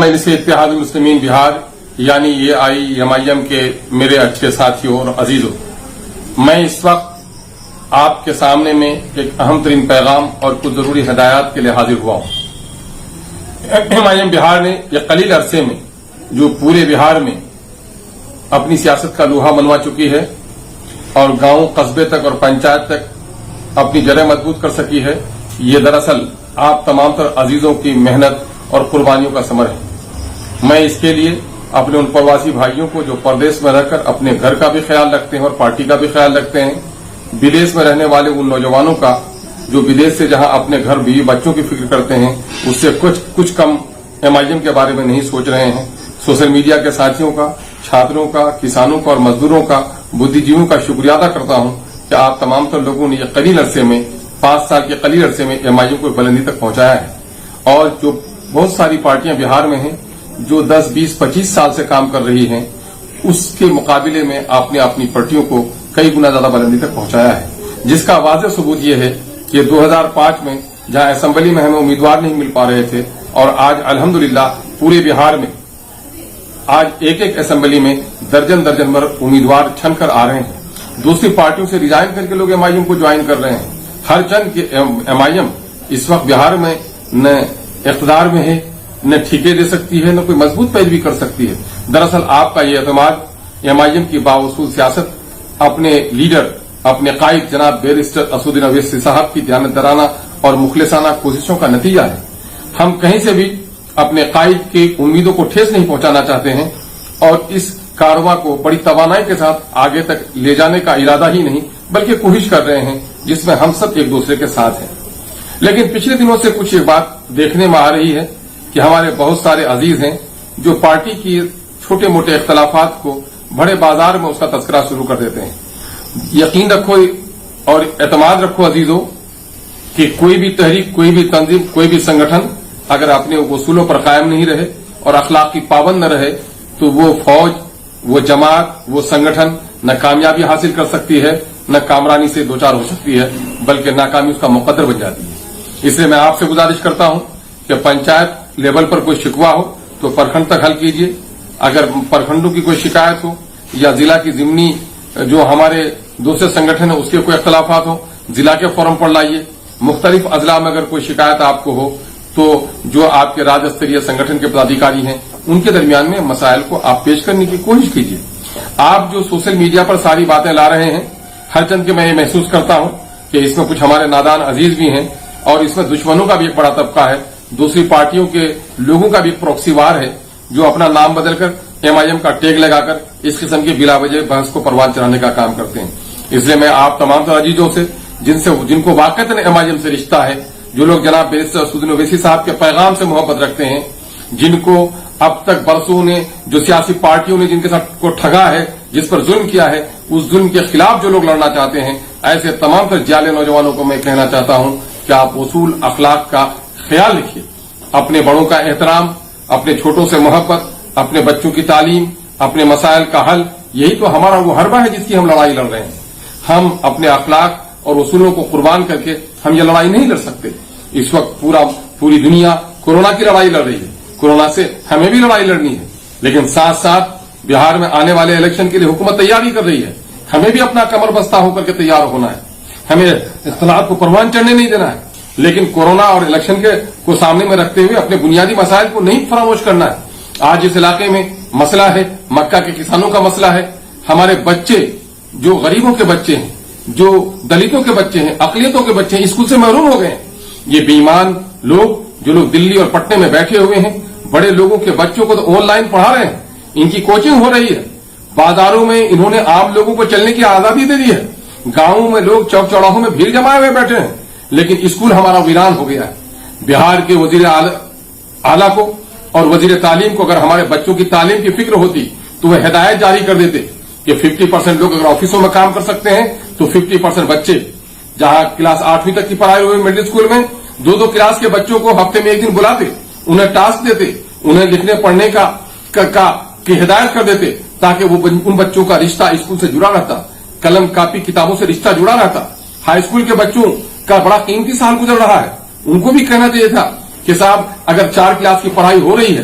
مجلس اتحاد المسلمین بہار یعنی AIMIM کے میرے اچھے ساتھیوں اور عزیزوں، میں اس وقت آپ کے سامنے میں ایک اہم ترین پیغام اور کچھ ضروری ہدایات کے لیے حاضر ہوا ہوں۔ AIMIM بہار نے یہ قلیل عرصے میں جو پورے بہار میں اپنی سیاست کا لوہا منوا چکی ہے اور گاؤں قصبے تک اور پنچایت تک اپنی جڑیں مضبوط کر سکی ہے، یہ دراصل آپ تمام تر عزیزوں کی محنت اور قربانیوں کا ثمر ہے۔ میں اس کے لیے اپنے ان پرواسی بھائیوں کو جو پردیس میں رہ کر اپنے گھر کا بھی خیال رکھتے ہیں اور پارٹی کا بھی خیال رکھتے ہیں، بدیس میں رہنے والے ان نوجوانوں کا جو بدیس سے جہاں اپنے گھر بیوی بچوں کی فکر کرتے ہیں اس سے کچھ کم AIMIM کے بارے میں نہیں سوچ رہے ہیں، سوشل میڈیا کے ساتھیوں کا، چھاتروں کا، کسانوں کا اور مزدوروں کا، بدھی جیووں کا شکریہ ادا کرتا ہوں کہ آپ تمام تر لوگوں نے یہ قلیل عرصے میں 5 سال کے قلیل عرصے میں AIMIM کو بلندی تک پہنچایا ہے۔ اور جو بہت ساری پارٹیاں بہار میں ہیں جو 10، 20، 25 سال سے کام کر رہی ہیں، اس کے مقابلے میں آپ نے اپنی پارٹیوں کو کئی گنا زیادہ بلندی تک پہنچایا ہے، جس کا واضح ثبوت یہ ہے کہ 2005 میں جہاں اسمبلی میں ہمیں امیدوار نہیں مل پا رہے تھے اور آج الحمدللہ پورے بہار میں آج ایک اسمبلی میں درجن بھر امیدوار چھن کر آ رہے ہیں۔ دوسری پارٹیوں سے ریزائن کر کے لوگ AIMIM کو جوائن کر رہے ہیں۔ ہر چند کے AIMIM اس وقت بہار میں نہ اقتدار میں ہے، نہ ٹھیکے دے سکتی ہے، نہ کوئی مضبوط پیروی کر سکتی ہے۔ دراصل آپ کا یہ اعتماد AIMIM کی باوصول سیاست، اپنے لیڈر، اپنے قائد جناب بیرسٹر اسدالدین اویسی صاحب کی دیانتدارانہ اور مخلصانہ کوششوں کا نتیجہ ہے۔ ہم کہیں سے بھی اپنے قائد کی امیدوں کو ٹھیس نہیں پہنچانا چاہتے ہیں اور اس کارروائی کو بڑی توانائی کے ساتھ آگے تک لے جانے کا ارادہ ہی نہیں بلکہ کوشش کر رہے ہیں، جس میں ہم سب ایک دوسرے کے ساتھ ہیں۔ لیکن پچھلے دنوں سے کچھ ایک بات دیکھنے میں آ رہی ہے کہ ہمارے بہت سارے عزیز ہیں جو پارٹی کی چھوٹے موٹے اختلافات کو بڑے بازار میں اس کا تذکرہ شروع کر دیتے ہیں۔ یقین رکھو اور اعتماد رکھو عزیزوں کہ کوئی بھی تحریک، کوئی بھی تنظیم، کوئی بھی سنگٹھن اگر اپنے اصولوں پر قائم نہیں رہے اور اخلاق کی پابند نہ رہے تو وہ فوج، وہ جماعت، وہ سنگٹھن نہ کامیابی حاصل کر سکتی ہے، نہ کامرانی سے دوچار ہو سکتی ہے، بلکہ ناکامی اس کا مقدر بن جاتی ہے۔ اس لیے میں آپ سے گزارش کرتا ہوں کہ پنچایت لیول پر کوئی شکوہ ہو تو پرکھنڈ تک حل کیجیے، اگر پرکھنڈوں کی کوئی شکایت ہو یا ضلع کی ضمنی جو ہمارے دوسرے سنگٹھن ہیں اس کے کوئی اختلافات ہو ضلع کے فورم پر لائیے، مختلف اضلاع میں اگر کوئی شکایت آپ کو ہو تو جو آپ کے راج استریہ سنگٹھن کے پدادھیکاری ہیں ان کے درمیان میں مسائل کو آپ پیش کرنے کی کوشش کیجیے۔ آپ جو سوشل میڈیا پر ساری باتیں لا رہے ہیں، ہر چند کے میں یہ محسوس کرتا ہوں کہ اس میں کچھ ہمارے نادان عزیز بھی ہیں اور اس میں دشمنوں کا بھی ایک بڑا طبقہ ہے، دوسری پارٹیوں کے لوگوں کا بھی ایک پروکسی وار ہے جو اپنا نام بدل کر AIMIM کا ٹیگ لگا کر اس قسم کی بلا وجہ بحث کو پروان چڑھانے کا کام کرتے ہیں۔ اس لیے میں آپ تمام تر عزیزوں سے جن کو واقعتاً AIMIM سے رشتہ ہے، جو لوگ جناب بیرسٹر اسدالدین اویسی صاحب کے پیغام سے محبت رکھتے ہیں، جن کو اب تک برسوں نے جو سیاسی پارٹیوں نے جن کے ساتھ کو ٹھگا ہے، جس پر ظلم کیا ہے، اس ظلم کے خلاف جو لوگ لڑنا چاہتے ہیں، ایسے تمام تر جالے نوجوانوں کو میں کہنا چاہتا ہوں کہ آپ اصول اخلاق کا خیال رکھیے، اپنے بڑوں کا احترام، اپنے چھوٹوں سے محبت، اپنے بچوں کی تعلیم، اپنے مسائل کا حل، یہی تو ہمارا وہ حربہ ہے جس کی ہم لڑائی لڑ رہے ہیں۔ ہم اپنے اخلاق اور اصولوں کو قربان کر کے ہم یہ لڑائی نہیں لڑ سکتے۔ اس وقت پوری دنیا کورونا کی لڑائی لڑ رہی ہے، کورونا سے ہمیں بھی لڑائی لڑنی ہے، لیکن ساتھ ساتھ بہار میں آنے والے الیکشن کے لیے حکومت تیاری کر رہی ہے، ہمیں بھی اپنا کمر بستہ ہو کر کے تیار ہونا ہے، ہمیں اختلاف کو پروان چڑھنے نہیں دینا ہے، لیکن کورونا اور الیکشن کو سامنے میں رکھتے ہوئے اپنے بنیادی مسائل کو نہیں فراموش کرنا ہے۔ آج اس علاقے میں مسئلہ ہے مکہ کے کسانوں کا مسئلہ ہے، ہمارے بچے جو غریبوں کے بچے ہیں، جو دلتوں کے بچے ہیں، اقلیتوں کے بچے ہیں، اسکول سے محروم ہو گئے ہیں۔ یہ بے ایمان لوگ جو لوگ دلی اور پٹنے میں بیٹھے ہوئے ہیں، بڑے لوگوں کے بچوں کو تو آن لائن پڑھا رہے ہیں، ان کی کوچنگ ہو رہی ہے، بازاروں میں انہوں نے عام لوگوں کو چلنے کی آزادی دے دی ہے، گاؤں میں لوگ چوک چوراہوں میں بھیڑ جمائے ہوئے بیٹھے ہیں، لیکن اسکول ہمارا ویران ہو گیا ہے۔ بہار کے وزیر اعلیٰ کو اور وزیر تعلیم کو اگر ہمارے بچوں کی تعلیم کی فکر ہوتی تو وہ ہدایت جاری کر دیتے کہ 50% لوگ اگر آفسوں میں کام کر سکتے ہیں تو 50% بچے جہاں کلاس 8ویں تک کی پڑھائی ہوئی مڈل اسکول میں 2 کلاس کے بچوں کو ہفتے میں 1 دن بلاتے، انہیں ٹاسک دیتے، انہیں لکھنے پڑھنے کی ہدایت کر دیتے تاکہ وہ ان بچوں کا رشتہ اسکول سے جڑا رہتا، قلم کاپی کتابوں سے رشتہ جڑا رہتا۔ ہائی اسکول کے بچوں کا بڑا قیمتی سال گزر رہا ہے، ان کو بھی کہنا چاہیے تھا کہ صاحب اگر 4 کلاس کی پڑھائی ہو رہی ہے